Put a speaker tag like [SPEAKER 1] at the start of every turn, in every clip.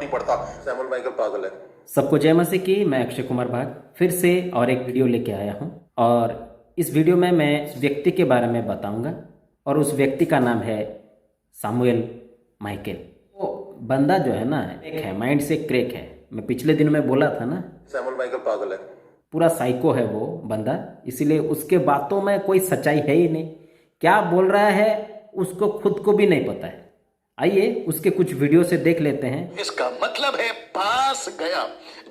[SPEAKER 1] नहीं पड़ता। Samuel Michael पागल है।
[SPEAKER 2] सबको जय मसीह की। मैं अक्षय कुमार भाग फिर से और एक वीडियो लेके आया हूँ और इस वीडियो में मैं उस व्यक्ति के बारे में बताऊंगा और उस व्यक्ति का नाम है सैमुअल माइकल। वो बंदा जो है ना एक है, माइंड से क्रैक है। मैं पिछले दिन में बोला था ना,
[SPEAKER 1] सैमुअल माइकल पागल है,
[SPEAKER 2] पूरा साइको है वो बंदा। इसीलिए उसके बातों में कोई सच्चाई है ही नहीं। क्या बोल रहा है उसको खुद को भी नहीं पता है। आइए उसके कुछ वीडियो से देख लेते हैं।
[SPEAKER 3] इसका मतलब है पास गया,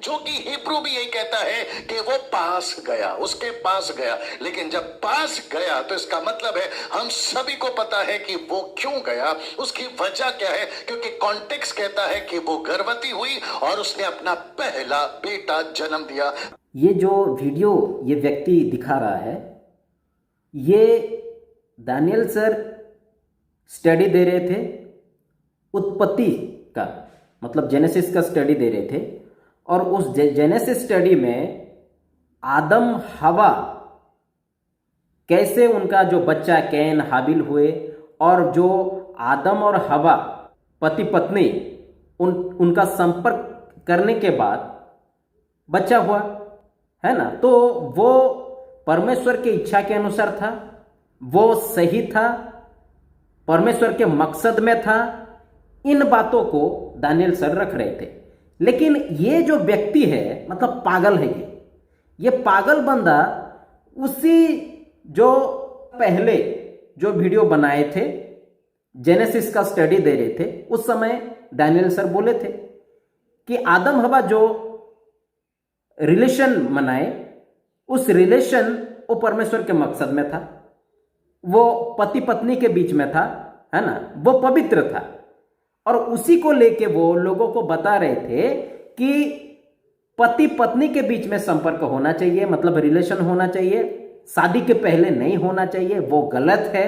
[SPEAKER 3] जो कि हिब्रू भी यही कहता है कि वो पास गया, उसके पास गया। लेकिन जब पास गया तो इसका मतलब है हम सभी को पता है कि वो क्यों गया, उसकी वजह क्या है। क्योंकि कॉन्टेक्स्ट कहता है कि वो गर्भवती हुई और उसने अपना पहला बेटा जन्म दिया।
[SPEAKER 2] ये जो वीडियो ये व्यक्ति दिखा रहा है, ये दानियल सर स्टडी दे रहे थे, उत्पत्ति का मतलब जेनेसिस का स्टडी दे रहे थे। और उस जेनेसिस स्टडी में आदम हवा कैसे उनका जो बच्चा कैन हाबिल हुए और जो आदम और हवा पति पत्नी उनका संपर्क करने के बाद बच्चा हुआ है ना। तो वो परमेश्वर की इच्छा के अनुसार था, वो सही था, परमेश्वर के मकसद में था। इन बातों को दानियल सर रख रहे थे। लेकिन ये जो व्यक्ति है मतलब पागल है। ये पागल बंदा उसी जो पहले जो वीडियो बनाए थे जेनेसिस का स्टडी दे रहे थे, उस समय दानियल सर बोले थे कि आदम हवा जो रिलेशन बनाए, उस रिलेशन वो परमेश्वर के मकसद में था, वो पति पत्नी के बीच में था, है ना, वो पवित्र था। और उसी को लेके वो लोगों को बता रहे थे कि पति पत्नी के बीच में संपर्क होना चाहिए, मतलब रिलेशन होना चाहिए, शादी के पहले नहीं होना चाहिए, वो गलत है।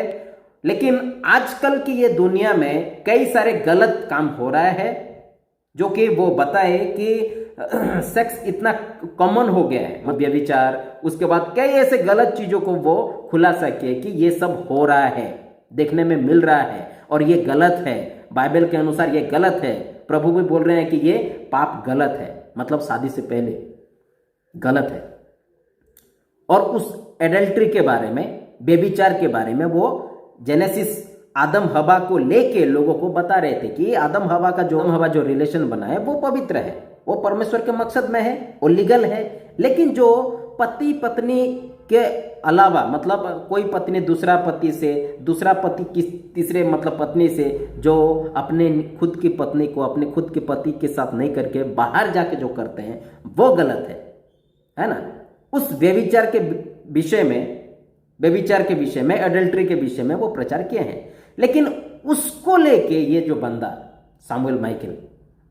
[SPEAKER 2] लेकिन आजकल की ये दुनिया में कई सारे गलत काम हो रहा है, जो कि वो बताए कि सेक्स इतना कॉमन हो गया है, व्यभिचार, उसके बाद कई ऐसे गलत चीजों को वो खुलासा किए कि ये सब हो रहा है, देखने में मिल रहा है और ये गलत है। बाइबल के अनुसार ये गलत है। प्रभु भी बोल रहे हैं कि ये पाप गलत है, मतलब शादी से पहले गलत है। और उस एडल्ट्री के बारे में, बेबिचार के बारे में वो जेनेसिस आदम हवा को लेके लोगों को बता रहे थे कि आदम हवा का जो रिलेशन बना है वो पवित्र है, वो परमेश्वर के मकसद में है, वो लीगल है। लेकिन जो पति पत्नी के अलावा, मतलब कोई पत्नी दूसरा पति से, दूसरा पति किस तीसरे मतलब पत्नी से, जो अपने खुद की पत्नी को अपने खुद के पति के साथ नहीं करके बाहर जाके जो करते हैं वो गलत है ना। उस व्यभिचार के विषय में, एडल्ट्री के विषय में वो प्रचार किए हैं। लेकिन उसको लेके ये जो बंदा सैमुअल माइकल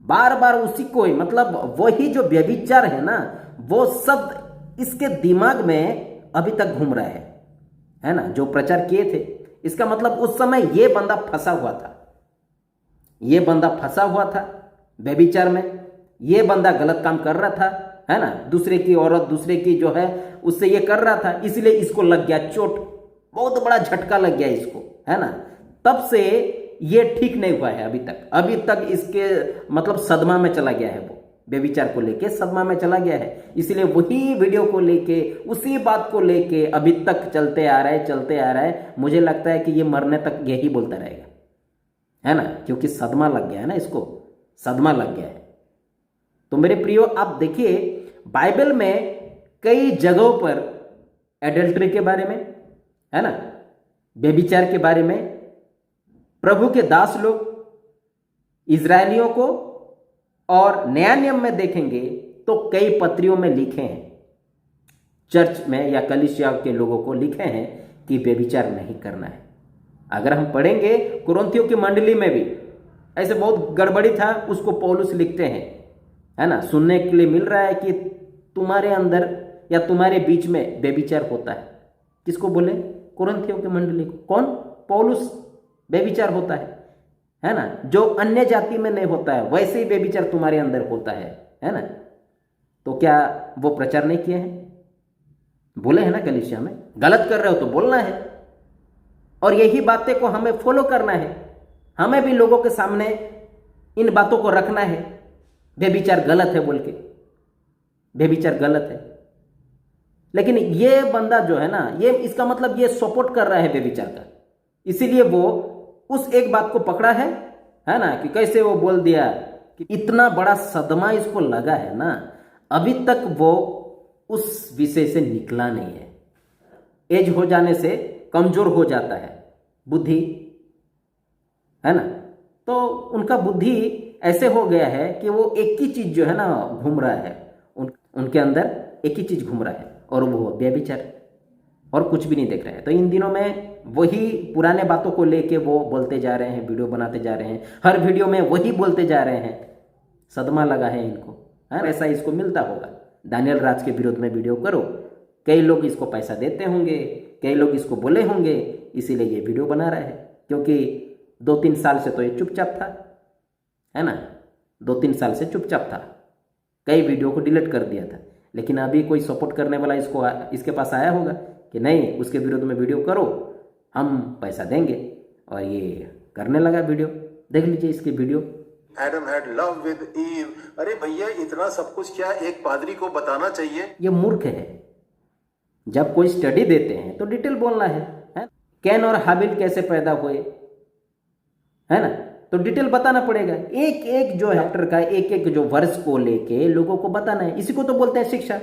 [SPEAKER 2] बार बार उसी को ही, मतलब वही जो व्यभिचार है ना, वो सब इसके दिमाग में अभी तक घूम रहा है ना, जो प्रचार किए थे। इसका मतलब उस समय ये बंदा फंसा हुआ था व्यभिचार में। ये बंदा गलत काम कर रहा था, है ना, दूसरे की औरत, दूसरे की जो है उससे ये कर रहा था। इसलिए इसको लग गया चोट, बहुत बड़ा झटका लग गया इसको, है ना। तब से ये ठीक नहीं हुआ है अभी तक इसके मतलब सदमा में चला गया है, वो व्यभिचार को लेके सदमा में चला गया है। इसलिए वही वीडियो को लेके, उसी बात को लेके अभी तक चलते आ रहा है। मुझे लगता है कि ये मरने तक यही बोलता रहेगा, है ना, क्योंकि सदमा लग गया है ना, इसको सदमा लग गया है। तो मेरे प्रियो, आप देखिए बाइबल में कई जगहों पर एडल्ट्री के बारे में, है ना, व्यभिचार के बारे में प्रभु के दास लोग इजरायलियों को, और नया नियम में देखेंगे तो कई पत्रियों में लिखे हैं, चर्च में या कलीसिया के लोगों को लिखे हैं कि व्यभिचार नहीं करना है। अगर हम पढ़ेंगे कुरिन्थियों की मंडली में भी ऐसे बहुत गड़बड़ी था, उसको पौलुस लिखते हैं, है ना। सुनने के लिए मिल रहा है कि तुम्हारे अंदर या तुम्हारे बीच में व्यभिचार होता है। किसको बोले? कुरिन्थियों की मंडली को। कौन? पौलुस। व्यभिचार होता है ना, जो अन्य जाति में नहीं होता है वैसे ही व्यभिचार तुम्हारे अंदर होता है ना। तो क्या वो प्रचार नहीं किए हैं? बोले हैं ना कलीसिया में। गलत कर रहे हो तो बोलना है, और यही बातें को हमें फॉलो करना है। हमें भी लोगों के सामने इन बातों को रखना है व्यभिचार गलत है बोल के, व्यभिचार गलत है। लेकिन ये बंदा जो है ना, ये इसका मतलब ये सपोर्ट कर रहा है व्यभिचार का, इसीलिए वो उस एक बात को पकड़ा है ना, कि कैसे वो बोल दिया कि इतना बड़ा सदमा इसको लगा है ना, अभी तक वो उस विषय से निकला नहीं है। एज हो जाने से कमजोर हो जाता है बुद्धि, है ना, तो उनका बुद्धि ऐसे हो गया है कि वो एक ही चीज जो है ना घूम रहा है, उनके अंदर एक ही चीज घूम रहा है, और वो व्यभिचार, और कुछ भी नहीं देख रहे हैं। तो इन दिनों में वही पुराने बातों को लेके वो बोलते जा रहे हैं, वीडियो बनाते जा रहे हैं, हर वीडियो में वही बोलते जा रहे हैं। सदमा लगा है इनको, है ना? ऐसा इसको मिलता होगा। दानियल राज के विरोध में वीडियो करो, कई लोग इसको पैसा देते होंगे, कई लोग इसको बोले होंगे, इसीलिए ये वीडियो बना रहा है। क्योंकि 2-3 साल से तो ये चुपचाप था, है ना, 2-3 साल से चुपचाप था, कई वीडियो को डिलीट कर दिया था। लेकिन अभी कोई सपोर्ट करने वाला इसके पास आया होगा कि नहीं, उसके विरोध में वीडियो करो, हम पैसा देंगे, और ये करने लगा वीडियो। देख लीजिए इसकी video.
[SPEAKER 1] Adam had love with Eve. अरे भैया, इतना सब कुछ क्या एक पादरी को बताना चाहिए?
[SPEAKER 2] ये मूर्ख है। जब कोई स्टडी देते हैं तो डिटेल बोलना है? कैन और हाबिल कैसे पैदा हुए, है ना, तो डिटेल बताना पड़ेगा। एक एक जो चैप्टर का एक एक जो वर्ष को लेके लोगों को बताना है। इसी को तो बोलते हैं शिक्षा।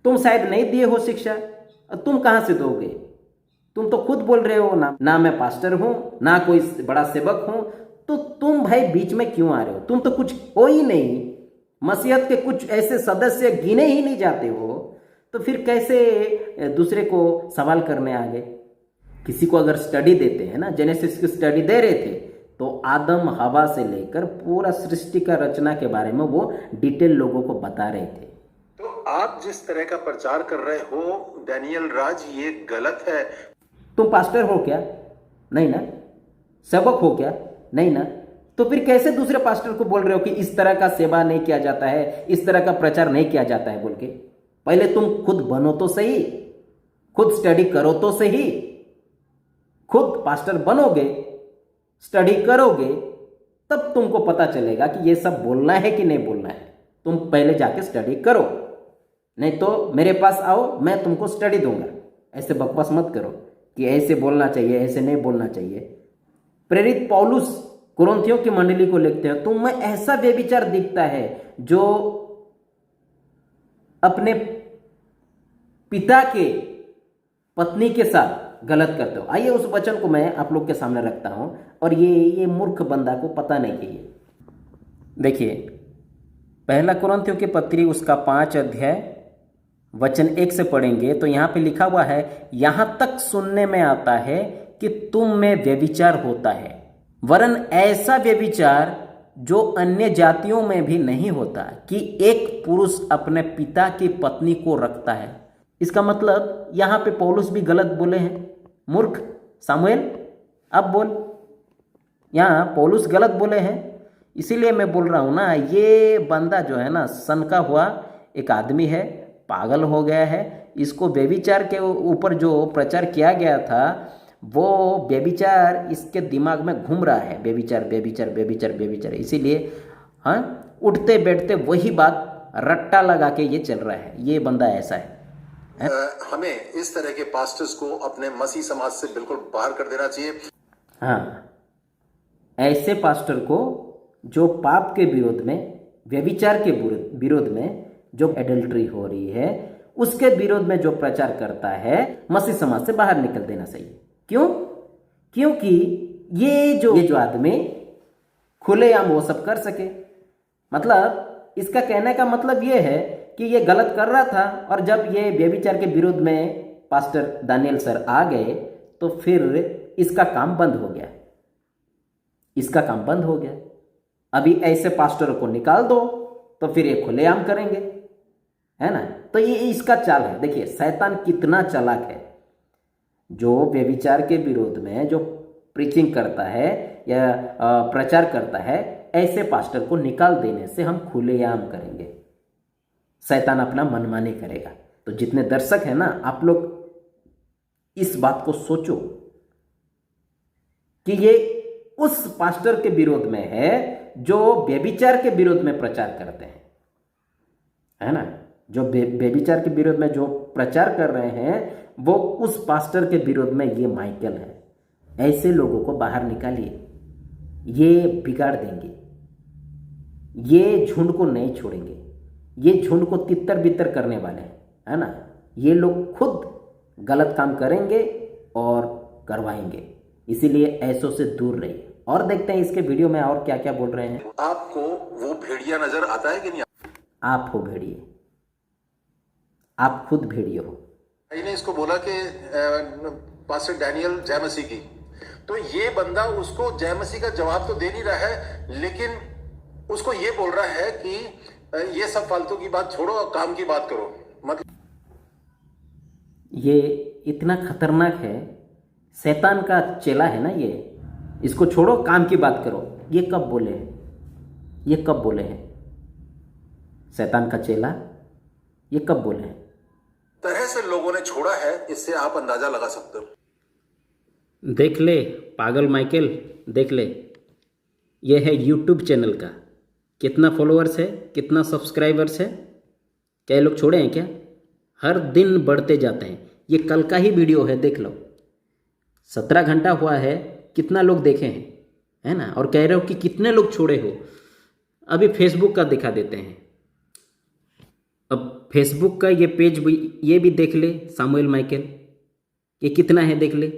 [SPEAKER 2] तुम शायद नहीं दिए हो शिक्षा, तुम कहाँ से दोगे? तुम तो खुद बोल रहे हो ना मैं पास्टर हूं, ना कोई बड़ा सेवक हूं, तो तुम भाई बीच में क्यों आ रहे हो? तुम तो कुछ हो ही नहीं, मसीहत के कुछ ऐसे सदस्य गिने ही नहीं जाते हो, तो फिर कैसे दूसरे को सवाल करने आगे? किसी को अगर स्टडी देते हैं ना, जेनेसिस की स्टडी दे रहे थे, तो आदम हवा से लेकर पूरा सृष्टि का रचना के बारे में वो डिटेल लोगों को बता रहे थे।
[SPEAKER 1] तो आप जिस तरह का प्रचार कर रहे हो दानियल राज, ये गलत है।
[SPEAKER 2] तुम पास्टर हो क्या? नहीं ना। सेवक हो क्या? नहीं ना। तो फिर कैसे दूसरे पास्टर को बोल रहे हो कि इस तरह का सेवा नहीं किया जाता है, इस तरह का प्रचार नहीं किया जाता है बोल के? पहले तुम खुद बनो तो सही, खुद स्टडी करो तो सही। खुद पास्टर बनोगे, स्टडी करोगे, तब तुमको पता चलेगा कि ये सब बोलना है कि नहीं बोलना है। तुम पहले जाके स्टडी करो, नहीं तो मेरे पास आओ, मैं तुमको स्टडी दूंगा। ऐसे बकवास मत करो कि ऐसे बोलना चाहिए, ऐसे नहीं बोलना चाहिए। प्रेरित पौलुस कुरिन्थियों की मंडली को लिखते हैं, तुम में ऐसा व्यभिचार दिखता है जो अपने पिता के पत्नी के साथ गलत करते हो। आइए उस वचन को मैं आप लोग के सामने रखता हूं, और ये मूर्ख बंदा को पता नहीं है। ये देखिए, पहला कुरिन्थियों की पत्री उसका 5 अध्याय वचन 1 से पढ़ेंगे तो यहाँ पे लिखा हुआ है, यहाँ तक सुनने में आता है कि तुम में व्यभिचार होता है, वरन ऐसा व्यभिचार जो अन्य जातियों में भी नहीं होता, कि एक पुरुष अपने पिता की पत्नी को रखता है। इसका मतलब यहाँ पे पौलुस भी गलत बोले हैं। मूर्ख सामुएल, अब बोल। यहाँ पौलुस गलत बोले हैं, इसीलिए मैं बोल रहा हूँ ना, ये बंदा जो है ना सनका हुआ एक आदमी है, पागल हो गया है। इसको व्यभिचार के ऊपर जो प्रचार किया गया था, वो व्यभिचार इसके दिमाग में घूम रहा है। व्यभिचार व्यभिचार व्यभिचार व्यभिचार, इसीलिए हाँ, उठते बैठते वही बात रट्टा लगा के ये चल रहा है। ये बंदा ऐसा है।
[SPEAKER 1] हमें इस तरह के पास्टर्स को अपने मसीह समाज से बिल्कुल बाहर कर देना चाहिए।
[SPEAKER 2] हाँ, ऐसे पास्टर को जो पाप के विरोध में, व्यभिचार के विरोध में, जो एडल्ट्री हो रही है उसके विरोध में जो प्रचार करता है, मसीह समाज से बाहर निकल देना चाहिए। क्यों? क्योंकि ये जो आदमी खुलेआम वो सब कर सके। मतलब इसका कहने का मतलब ये है कि ये गलत कर रहा था, और जब ये व्यभिचार के विरोध में पास्टर दानियल सर आ गए तो फिर इसका काम बंद हो गया। इसका काम बंद हो गया। अभी ऐसे पास्टरों को निकाल दो तो फिर ये खुलेआम करेंगे, है ना। तो ये इसका चाल है। देखिए शैतान कितना चालाक है। जो व्यभिचार के विरोध में जो प्रीचिंग करता है या प्रचार करता है, ऐसे पास्टर को निकाल देने से हम खुलेआम करेंगे। शैतान अपना मनमानी करेगा। तो जितने दर्शक हैं ना, आप लोग इस बात को सोचो कि ये उस पास्टर के विरोध में है जो व्यभिचार के विरोध में प्रचार करते हैं, है ना, जो व्यभिचार के विरोध में जो प्रचार कर रहे हैं वो उस पास्टर के विरोध में ये माइकल है। ऐसे लोगों को बाहर निकालिए, ये बिगाड़ देंगे, ये झुंड को नहीं छोड़ेंगे, ये झुंड को तितर बितर करने वाले हैं, है ना। ये लोग खुद गलत काम करेंगे और करवाएंगे, इसीलिए ऐसों से दूर रहिए। और देखते हैं इसके वीडियो में और क्या क्या बोल रहे हैं।
[SPEAKER 1] आपको वो भेड़िया नजर आता है कि नहीं?
[SPEAKER 2] आप हो भेड़िए, आप खुद भेड़िए हो।
[SPEAKER 1] भाई ने इसको बोला कि पास्टर डैनियल जय मसीह की, तो ये बंदा उसको जय मसीह का जवाब तो दे नहीं रहा है, लेकिन उसको ये बोल रहा है कि ये सब फालतू की बात छोड़ो और काम की बात करो। मतलब
[SPEAKER 2] ये इतना खतरनाक है, शैतान का चेला है ना ये। इसको छोड़ो, काम की बात करो, ये कब बोले हैं? ये कब बोले हैं? शैतान का चेला ये कब बोले हैं?
[SPEAKER 1] तरह से लोगों ने छोड़ा है, इससे आप अंदाजा लगा सकते हो।
[SPEAKER 2] देख ले पागल माइकल, देख ले, ये है यूट्यूब चैनल का, कितना फॉलोअर्स है, कितना सब्सक्राइबर्स है। क्या ये लोग छोड़े हैं क्या? हर दिन बढ़ते जाते हैं। ये कल का ही वीडियो है, देख लो, 17 घंटा हुआ है, कितना लोग देखे हैं, है ना। और कह रहे हो कि कितने लोग छोड़े हो। अभी फेसबुक का दिखा देते हैं। अब फेसबुक का ये पेज भी, ये भी देख ले सामुएल माइकल, ये कितना है, देख ले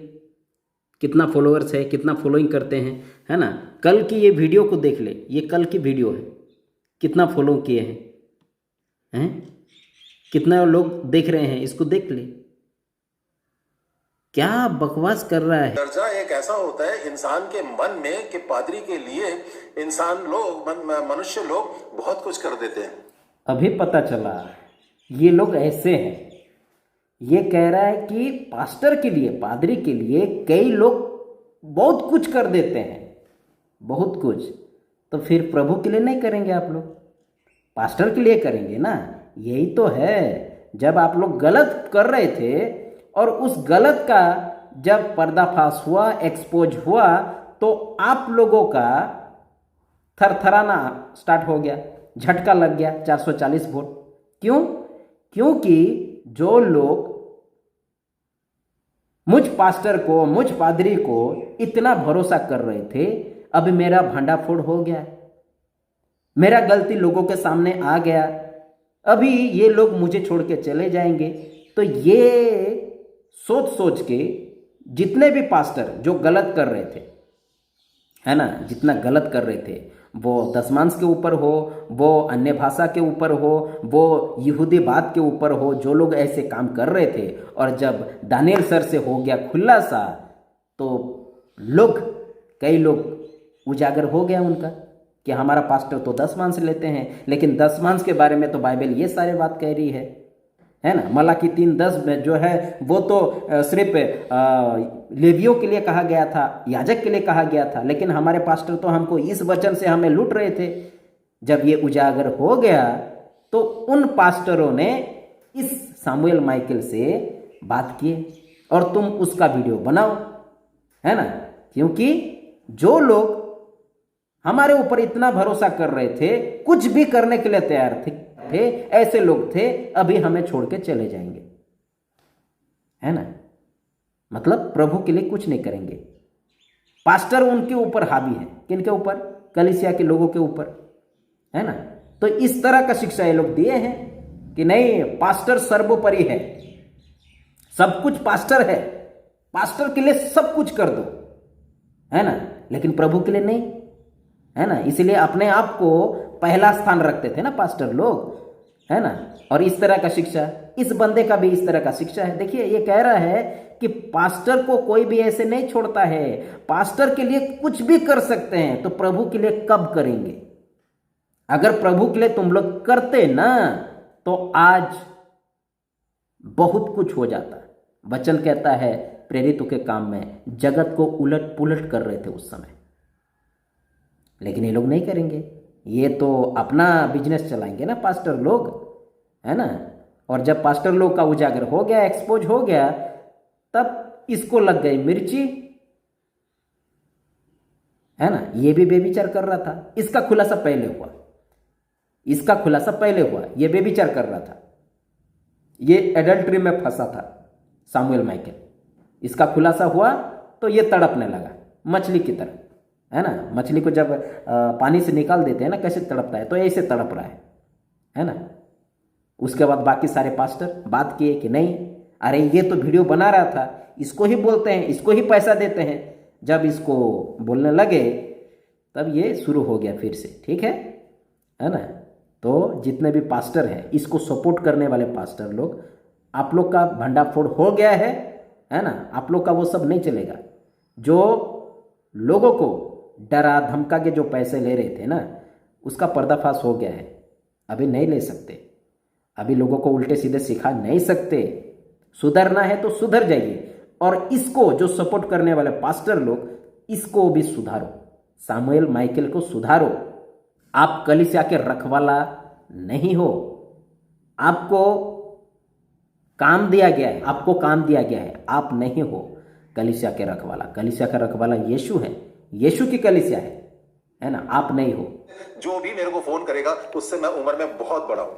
[SPEAKER 2] कितना फॉलोअर्स है, कितना फॉलोइंग करते हैं, है ना। कल की ये वीडियो को देख ले, ये कल की वीडियो है, कितना फॉलो किए हैं, कितना लोग देख रहे हैं, इसको देख ले। क्या बकवास कर रहा है।
[SPEAKER 1] दर्जा एक ऐसा होता है इंसान के मन में कि पादरी के लिए इंसान लोग, मनुष्य लोग बहुत कुछ कर देते हैं।
[SPEAKER 2] अभी पता चला ये लोग ऐसे हैं। ये कह रहा है कि पास्टर के लिए, पादरी के लिए कई लोग बहुत कुछ कर देते हैं, बहुत कुछ। तो फिर प्रभु के लिए नहीं करेंगे आप लोग? पास्टर के लिए करेंगे ना। यही तो है, जब आप लोग गलत कर रहे थे और उस गलत का जब पर्दाफाश हुआ, एक्सपोज हुआ, तो आप लोगों का थरथराना स्टार्ट हो गया, झटका लग गया 440 वोट। क्यों? क्योंकि जो लोग मुझ पास्टर को, मुझ पादरी को इतना भरोसा कर रहे थे, अब मेरा भंडाफोड़ हो गया, मेरा गलती लोगों के सामने आ गया, अभी ये लोग मुझे छोड़ के चले जाएंगे। तो ये सोच सोच के जितने भी पास्टर जो गलत कर रहे थे, है ना, जितना गलत कर रहे थे, वो दशमांश के ऊपर हो, वो अन्य भाषा के ऊपर हो, वो यहूदी बात के ऊपर हो, जो लोग ऐसे काम कर रहे थे, और जब दानियल सर से हो गया खुला सा, तो लोग, कई लोग उजागर हो गया उनका कि हमारा पास्टर तो दशमांश लेते हैं। लेकिन दशमांश के बारे में तो बाइबल ये सारे बात कह रही है ना। मलाकी 3:10 में जो है वो तो सिर्फ लेवियों के लिए कहा गया था, याजक के लिए कहा गया था, लेकिन हमारे पास्टर तो हमको इस वचन से हमें लूट रहे थे। जब ये उजागर हो गया तो उन पास्टरों ने इस सामुएल माइकल से बात की और तुम उसका वीडियो बनाओ, है ना। क्योंकि जो लोग हमारे ऊपर इतना भरोसा कर रहे थे, कुछ भी करने के लिए तैयार थे, ऐसे लोग थे, अभी हमें छोड़ के चले जाएंगे, है ना। मतलब प्रभु के लिए कुछ नहीं करेंगे। पास्टर उनके ऊपर हावी है, किनके ऊपर? कलीसिया के लोगों के ऊपर, है ना। तो इस तरह का शिक्षा ये लोग दिए हैं कि नहीं, पास्टर सर्वोपरि है, सब कुछ पास्टर है, पास्टर के लिए सब कुछ कर दो, है ना, लेकिन प्रभु के लिए नहीं, है ना। इसलिए अपने आप को पहला स्थान रखते थे ना पास्टर लोग, है ना। और इस तरह का शिक्षा, इस बंदे का भी इस तरह का शिक्षा है। देखिए ये कह रहा है कि पास्टर को कोई भी ऐसे नहीं छोड़ता है, पास्टर के लिए कुछ भी कर सकते हैं, तो प्रभु के लिए कब करेंगे? अगर प्रभु के लिए तुम लोग करते ना, तो आज बहुत कुछ हो जाता। वचन कहता है प्रेरितों के काम में जगत को उलट पुलट कर रहे थे उस समय, लेकिन ये लोग नहीं करेंगे। ये तो अपना बिजनेस चलाएंगे ना पास्टर लोग, है ना। और जब पास्टर लोग का उजागर हो गया, एक्सपोज हो गया, तब इसको लग गई मिर्ची, है ना, ये भी बेविचार कर रहा था। इसका खुलासा पहले हुआ, इसका खुलासा पहले हुआ, ये बेविचार कर रहा था, ये एडल्ट्री में फंसा था सामुएल माइकल। इसका खुलासा हुआ तो ये तड़पने लगा मछली की तरह, है ना। मछली को जब पानी से निकाल देते हैं ना, कैसे तड़पता है, तो ऐसे तड़प रहा है ना। उसके बाद बाकी सारे पास्टर बात किए कि नहीं, अरे ये तो वीडियो बना रहा था, इसको ही बोलते हैं, इसको ही पैसा देते हैं। जब इसको बोलने लगे तब ये शुरू हो गया फिर से, ठीक है ना। तो जितने भी पास्टर हैं, इसको सपोर्ट करने वाले पास्टर लोग, आप लोग का भंडाफोड़ हो गया है ना। आप लोग का वो सब नहीं चलेगा। जो लोगों को डरा धमका के जो पैसे ले रहे थे ना, उसका पर्दाफाश हो गया है। अभी नहीं ले सकते, अभी लोगों को उल्टे सीधे सिखा नहीं सकते। सुधरना है तो सुधर जाइए, और इसको जो सपोर्ट करने वाले पास्टर लोग, इसको भी सुधारो, सामुएल माइकल को सुधारो। आप कलीसिया के रखवाला नहीं हो, आपको काम दिया गया है, आपको काम दिया गया है, आप नहीं हो कलीसिया के रखवाला। कलीसिया का रखवाला यीशु है, यीशु की कलीसिया है ना, आप नहीं हो।
[SPEAKER 1] जो भी मेरे को फोन करेगा उससे मैं उम्र में बहुत बड़ा हूं,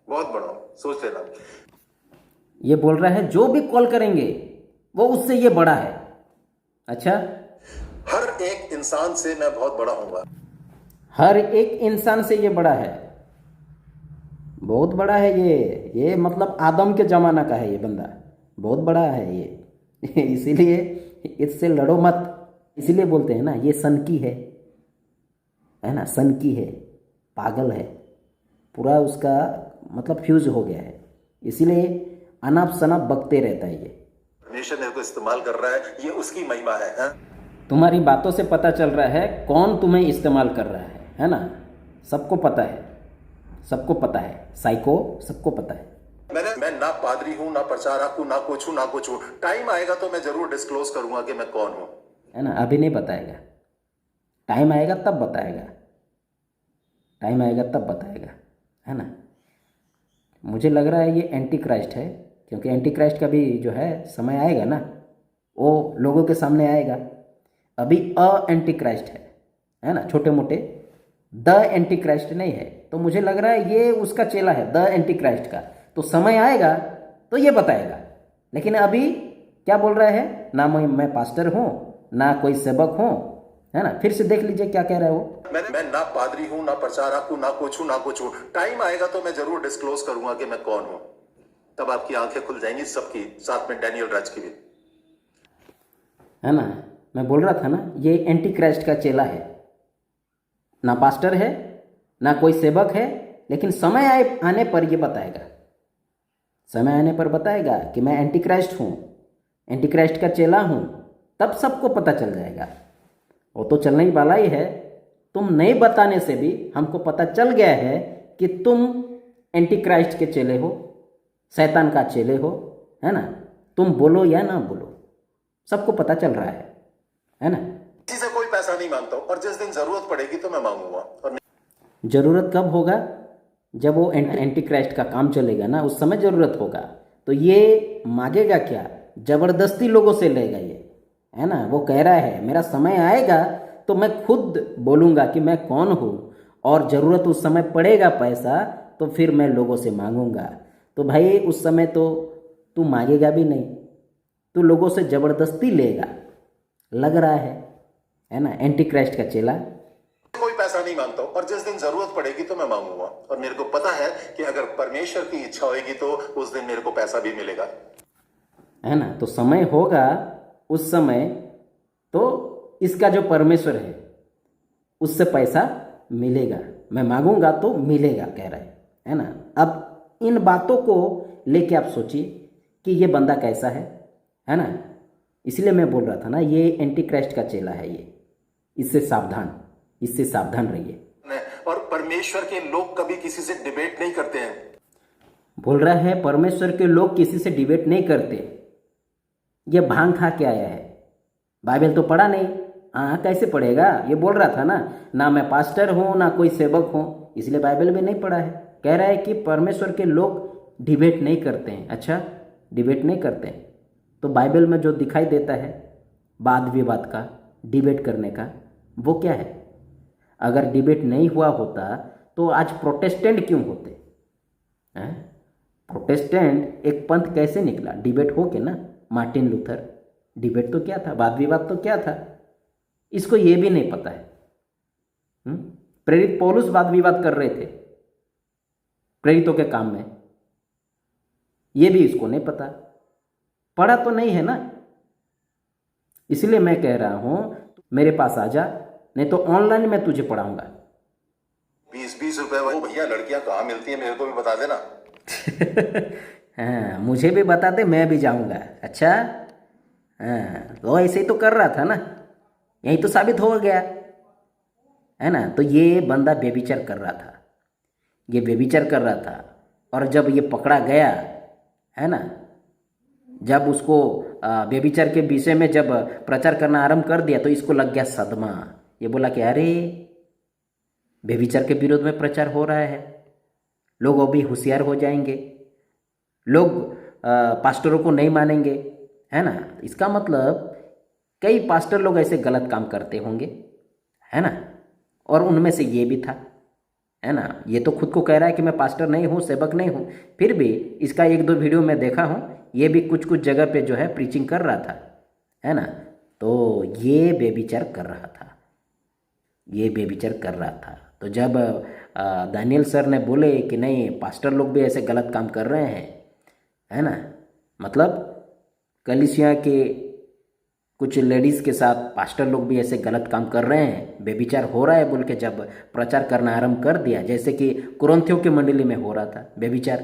[SPEAKER 1] बहुत बड़ा हूं, सोच लेना।
[SPEAKER 2] ये बोल रहा है जो भी कॉल करेंगे वो उससे ये बड़ा है। अच्छा,
[SPEAKER 1] हर एक इंसान से मैं बहुत बड़ा हूंगा,
[SPEAKER 2] हर एक इंसान से ये बड़ा है, बहुत बड़ा है ये मतलब आदम के ज़माना का है ये बंदा, बहुत बड़ा है ये इसीलिए इससे लड़ो मत। इसीलिए बोलते हैं ना, ये सनकी है ना, सनकी है, पागल है, पूरा उसका मतलब फ्यूज हो गया है, इसीलिए अनाप शनाप बकते रहता है ये।
[SPEAKER 1] परमेश्वर मेरे को इस्तेमाल कर रहा है, ये उसकी महिमा है।
[SPEAKER 2] तुम्हारी बातों से पता चल रहा है कौन तुम्हें इस्तेमाल कर रहा है ना। सबको पता है, सबको पता है, साइको सबको पता है।
[SPEAKER 1] मैं ना पादरी हूं, ना प्रचारक हूं, ना कुछ हूं। टाइम आएगा तो मैं जरूर डिस्क्लोज करूंगा कि मैं कौन हूं,
[SPEAKER 2] है ना। अभी नहीं बताएगा, टाइम आएगा तब बताएगा, टाइम आएगा तब बताएगा, है ना। मुझे लग रहा है ये एंटी क्राइस्ट है, क्योंकि एंटी क्राइस्ट का भी जो है समय आएगा ना, वो लोगों के सामने आएगा। अभी एंटी क्राइस्ट है ना, छोटे मोटे, द एंटी क्राइस्ट नहीं है। तो मुझे लग रहा है ये उसका चेला है, द एंटी क्राइस्ट का। तो समय आएगा तो ये बताएगा, लेकिन अभी क्या बोल रहा है, ना मैं पास्टर हूँ, ना कोई सेवक हूँ, है ना। फिर से देख लीजिए क्या कह रहा है वो।
[SPEAKER 1] मैं ना पादरी हूं, ना प्रचारक हूं, ना कुछ हूं। टाइम आएगा तो मैं जरूर डिस्क्लोज करूंगा कि मैं कौन हूं, तब आपकी आंखें खुल जाएंगी, सबकी, साथ में डैनियल राज की भी,
[SPEAKER 2] है ना। मैं बोल रहा था ना, ये एंटी क्राइस्ट का चेला है, ना पास्टर है, ना कोई सेवक है, लेकिन समय आने पर ये बताएगा, समय आने पर बताएगा कि मैं एंटी क्राइस्ट हूँ, एंटी क्राइस्ट का चेला हूँ, तब सबको पता चल जाएगा। वो तो चलने ही वाला ही है, तुम नहीं बताने से भी हमको पता चल गया है कि तुम एंटी क्राइस्ट के चेले हो, शैतान का चेले हो, है ना। तुम बोलो या ना बोलो, सबको पता चल रहा है ना।
[SPEAKER 1] किसी से कोई पैसा नहीं मांगता हूं, और जिस दिन जरूरत पड़ेगी तो मैं मांगूंगा। और
[SPEAKER 2] जरूरत कब होगा, जब वो एंटी क्राइस्ट का काम चलेगा ना, उस समय जरूरत होगा। तो ये मांगेगा क्या, जबरदस्ती लोगों से लेगा ये, है ना। वो कह रहा है मेरा समय आएगा तो मैं खुद बोलूँगा कि मैं कौन हूँ, और ज़रूरत उस समय पड़ेगा पैसा तो फिर मैं लोगों से मांगूंगा। तो भाई उस समय तो तू मांगेगा भी नहीं, तू लोगों से ज़बरदस्ती लेगा, लग रहा है ना। एंटी क्राइस्ट का चेला,
[SPEAKER 1] कोई पैसा नहीं मांगता हूं, और जिस दिन जरूरत पड़ेगी तो मैं मांगूंगा। और मेरे को पता है कि अगर परमेश्वर की इच्छा होगी तो उस दिन मेरे को पैसा भी मिलेगा,
[SPEAKER 2] है ना। तो समय होगा, उस समय तो इसका जो परमेश्वर है उससे पैसा मिलेगा, मैं मांगूंगा तो मिलेगा, कह रहा है ना। अब इन बातों को लेके आप सोचिए कि ये बंदा कैसा है ना। इसलिए मैं बोल रहा था ना, ये एंटी क्राइस्ट का चेला है ये, इससे सावधान रहिए।
[SPEAKER 1] और परमेश्वर के लोग कभी किसी से डिबेट नहीं करते हैं।
[SPEAKER 2] बोल रहा है परमेश्वर के लोग किसी से डिबेट नहीं करते, ये भांग खा के आया है, बाइबल तो पढ़ा नहीं। हाँ, कैसे पढ़ेगा, ये बोल रहा था ना मैं पास्टर हूँ, ना कोई सेवक हूँ, इसलिए बाइबल में नहीं पढ़ा है। कह रहा है कि परमेश्वर के लोग डिबेट नहीं करते हैं। अच्छा, डिबेट नहीं करते हैं तो बाइबल में जो दिखाई देता है वाद विवाद का, डिबेट करने का, वो क्या है? अगर डिबेट नहीं हुआ होता तो आज प्रोटेस्टेंट क्यों होते हैं? प्रोटेस्टेंट एक पंथ कैसे निकला? डिबेट हो के ना। मार्टिन लूथर, डिबेट तो क्या था, वाद विवाद तो क्या था, इसको ये भी नहीं पता है। प्रेरित पौलुस वाद विवाद कर रहे थे प्रेरितों के काम में, ये भी इसको नहीं पता, पढ़ा तो नहीं है ना। इसलिए मैं कह रहा हूं मेरे पास आ जा, नहीं तो ऑनलाइन मैं तुझे पढ़ाऊंगा।
[SPEAKER 1] 20-20 रुपए वो भैया लड़कियां कहाँ मिलती हैं, मेरे को भी बता देना।
[SPEAKER 2] हाँ, मुझे भी बता दे, मैं भी जाऊंगा। अच्छा, हाँ, वो ऐसे ही तो कर रहा था ना, यही तो साबित हो गया है ना। तो ये बंदा व्यभिचार कर रहा था, ये व्यभिचार कर रहा था, और जब ये पकड़ा गया है ना, जब उसको व्यभिचार के विषय में जब प्रचार करना आरंभ कर दिया तो इसको लग गया सदमा। ये बोला कि अरे व्यभिचार के विरोध में प्रचार हो रहा है, लोग अभी होशियार हो जाएंगे, लोग पास्टरों को नहीं मानेंगे, है ना। इसका मतलब कई पास्टर लोग ऐसे गलत काम करते होंगे, है ना, और उनमें से ये भी था, है ना। ये तो खुद को कह रहा है कि मैं पास्टर नहीं हूँ, सेवक नहीं हूँ, फिर भी इसका 1-2 वीडियो मैं देखा हूँ, ये भी कुछ जगह पे जो है प्रीचिंग कर रहा था, है ना। तो ये व्यभिचार कर रहा था, ये व्यभिचार कर रहा था। तो जब दानियल सर ने बोले कि नहीं, पास्टर लोग भी ऐसे गलत काम कर रहे हैं, है ना, मतलब कलीसिया के कुछ लेडीज़ के साथ पास्टर लोग भी ऐसे गलत काम कर रहे हैं, व्यभिचार हो रहा है बोल के जब प्रचार करना आरंभ कर दिया, जैसे कि कुरिन्थियों की मंडली में हो रहा था व्यभिचार,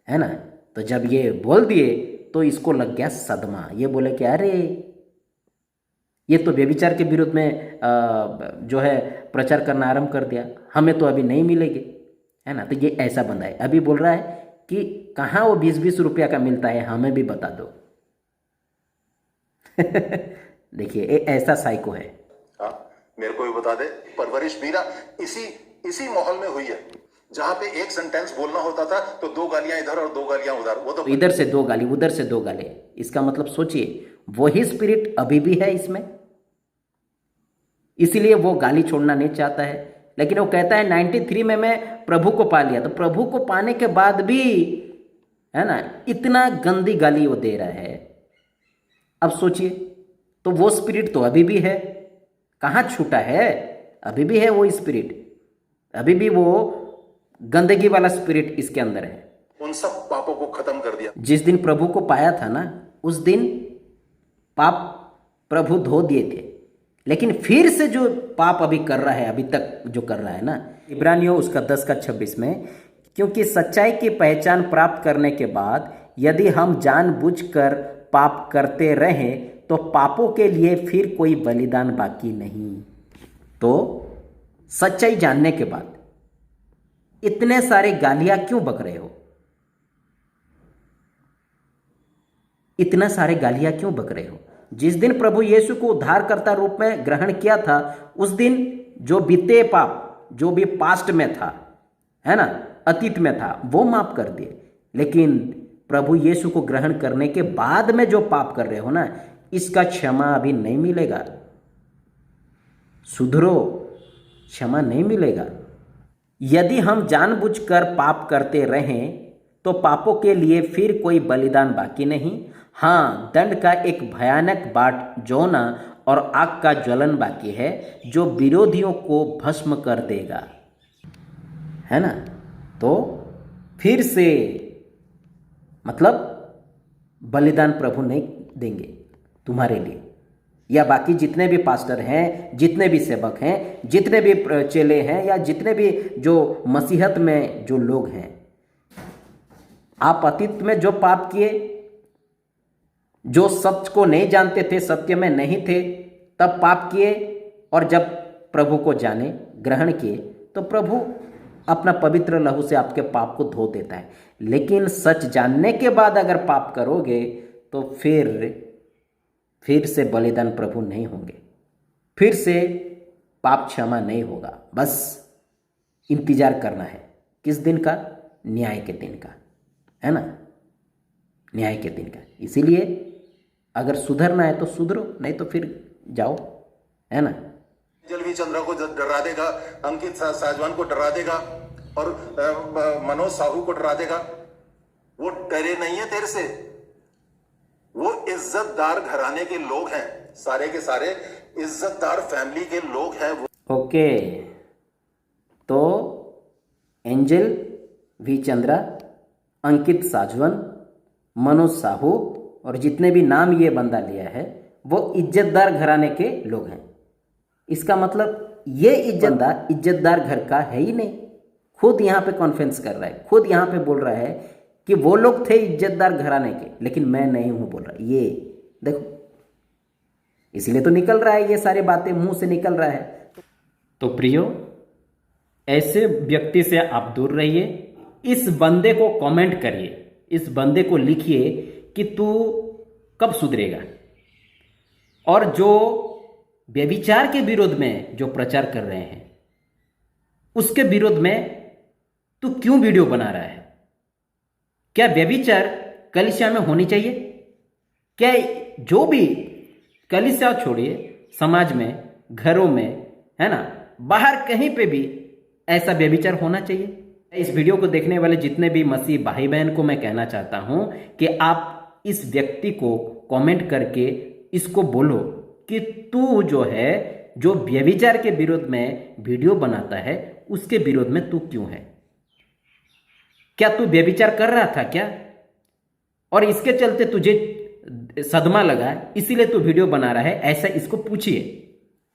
[SPEAKER 2] है ना। तो जब ये बोल दिए तो इसको लग गया सदमा। ये बोले कि अरे ये तो व्यभिचार के विरुद्ध में जो है प्रचार करना आरंभ कर दिया, हमें तो अभी नहीं मिलेगी, है ना। तो ये ऐसा बंदा है, अभी बोल रहा है कि कहाँ वो 20-20 रुपया का मिलता है, हमें भी बता दो। देखिए, ऐसा साइको है।
[SPEAKER 1] हाँ, मेरे को भी बता दे। परवरिश मेरा इसी माहौल में हुई है, जहां पे एक सेंटेंस बोलना होता था तो 2 गालियां इधर और 2 गालियां उधर। वो तो
[SPEAKER 2] इधर से 2 गाली, उधर से 2 गाली। इसका मतलब सोचिए, वही स्पिरिट अभी भी है इसमें, इसलिए वो गाली छोड़ना नहीं चाहता है। लेकिन वो कहता है 93 में मैं प्रभु को पा लिया। तो प्रभु को पाने के बाद भी, है ना, इतना गंदी गाली वो दे रहा है। अब सोचिए, तो वो स्पिरिट तो अभी भी है, कहाँ छूटा है? अभी भी है वो स्पिरिट, अभी भी वो गंदगी वाला स्पिरिट इसके अंदर है।
[SPEAKER 1] उन सब पापों को खत्म कर दिया।
[SPEAKER 2] जिस दिन प्रभु को पाया था ना, उस दिन पाप प्रभु धो दिए थे, लेकिन फिर से जो पाप अभी कर रहा है, अभी तक जो कर रहा है ना, इब्रानियों उसका 10:26 में, क्योंकि सच्चाई की पहचान प्राप्त करने के बाद यदि हम जानबूझकर पाप करते रहें तो पापों के लिए फिर कोई बलिदान बाकी नहीं। तो सच्चाई जानने के बाद इतने सारे गालियां क्यों बक रहे हो? इतना सारे गालियां क्यों बक रहे हो? जिस दिन प्रभु यीशु को उद्धारकर्ता रूप में ग्रहण किया था, उस दिन जो बीते पाप, जो भी पास्ट में था, है ना, अतीत में था, वो माफ कर दिए। लेकिन प्रभु यीशु को ग्रहण करने के बाद में जो पाप कर रहे हो ना, इसका क्षमा अभी नहीं मिलेगा। सुधरो, क्षमा नहीं मिलेगा। यदि हम जानबूझकर पाप करते रहें तो पापों के लिए फिर कोई बलिदान बाकी नहीं। हाँ, दंड का एक भयानक बाट जोना और आग का ज्वलन बाकी है, जो विरोधियों को भस्म कर देगा, है ना। तो फिर से मतलब बलिदान प्रभु नहीं देंगे तुम्हारे लिए, या बाकी जितने भी पास्टर हैं, जितने भी सेवक हैं, जितने भी चेले हैं, या जितने भी जो मसीहत में जो लोग हैं। आप अतीत में जो पाप किए, जो सत्य को नहीं जानते थे, सत्य में नहीं थे, तब पाप किए, और जब प्रभु को जाने, ग्रहण किए, तो प्रभु अपना पवित्र लहू से आपके पाप को धो देता है। लेकिन सच जानने के बाद अगर पाप करोगे तो फिर से बलिदान प्रभु नहीं होंगे, फिर से पाप क्षमा नहीं होगा। बस इंतजार करना है, किस दिन का? न्याय के दिन का, है ना, न्याय के दिन का। इसीलिए अगर सुधरना है तो सुधरो, नहीं तो फिर जाओ, है ना।
[SPEAKER 1] जल वी चंद्रा को डरा देगा, अंकित साजवान को डरा देगा और मनोज साहू को डरा देगा। वो डरे नहीं है तेरे से, वो इज्जतदार घराने के लोग हैं, सारे के सारे इज्जतदार फैमिली के लोग हैं वो।
[SPEAKER 2] ओके, तो एंजल वी चंद्रा, अंकित साजवन, मनोज साहू और जितने भी नाम ये बंदा लिया है वो इज्जतदार घराने के लोग हैं। इसका मतलब ये इज्जतदार घर का है ही नहीं। खुद यहाँ पे कॉन्फेंस कर रहा है, खुद यहाँ पे बोल रहा है कि वो लोग थे इज्जतदार घराने के, लेकिन मैं नहीं हूँ बोल रहा। ये देखो, इसीलिए तो निकल रहा है, ये सारी बातें मुंह से निकल रहा है। तो प्रियो, ऐसे व्यक्ति से आप दूर रहिए। इस बंदे को कमेंट करिए, इस बंदे को लिखिए कि तू कब सुधरेगा, और जो व्यभिचार के विरोध में जो प्रचार कर रहे हैं उसके विरोध में तू क्यों वीडियो बना रहा है? क्या व्यभिचार कलीसिया में होनी चाहिए? क्या जो भी कलीसिया छोड़िए, समाज में, घरों में, है ना, बाहर कहीं पे भी ऐसा व्यभिचार होना चाहिए? इस वीडियो को देखने वाले जितने भी मसीह भाई बहन को मैं कहना चाहता हूं कि आप इस व्यक्ति को कमेंट करके इसको बोलो कि तू जो है, जो व्यभिचार के विरोध में वीडियो बनाता है, उसके विरोध में तू क्यों है? क्या तू व्यभिचार कर रहा था क्या? और इसके चलते तुझे सदमा लगा, इसीलिए तू वीडियो बना रहा है? ऐसा इसको पूछिए,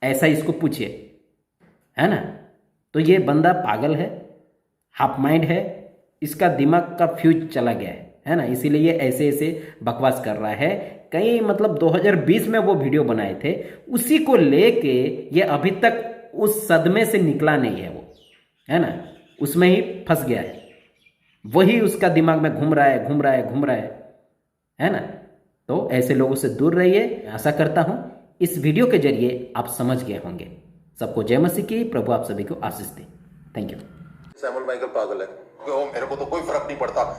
[SPEAKER 2] ऐसा इसको पूछिए, है ना? तो ये बंदा पागल है, हाफ माइंड है, इसका दिमाग का फ्यूज चला गया है ना? इसीलिए ये ऐसे ऐसे बकवास कर रहा है। कहीं मतलब 2020 में वो वीडियो बनाए थे, उसी को लेके ये अभी तक उस सदमे से निकला नहीं है वो, है ना? उसमें ही फंस गया है, वही उसका दिमाग में घूम रहा है ना? तो ऐसे लोगों से दूर रहिए। आशा करता हूं इस वीडियो के जरिए आप समझ गए होंगे। सबको जय मसीह की, प्रभु आप सभी को आशीष दे। Thank you.
[SPEAKER 1] सैमुअल माइकल पागल है, मेरे को तो कोई फर्क नहीं पड़ता।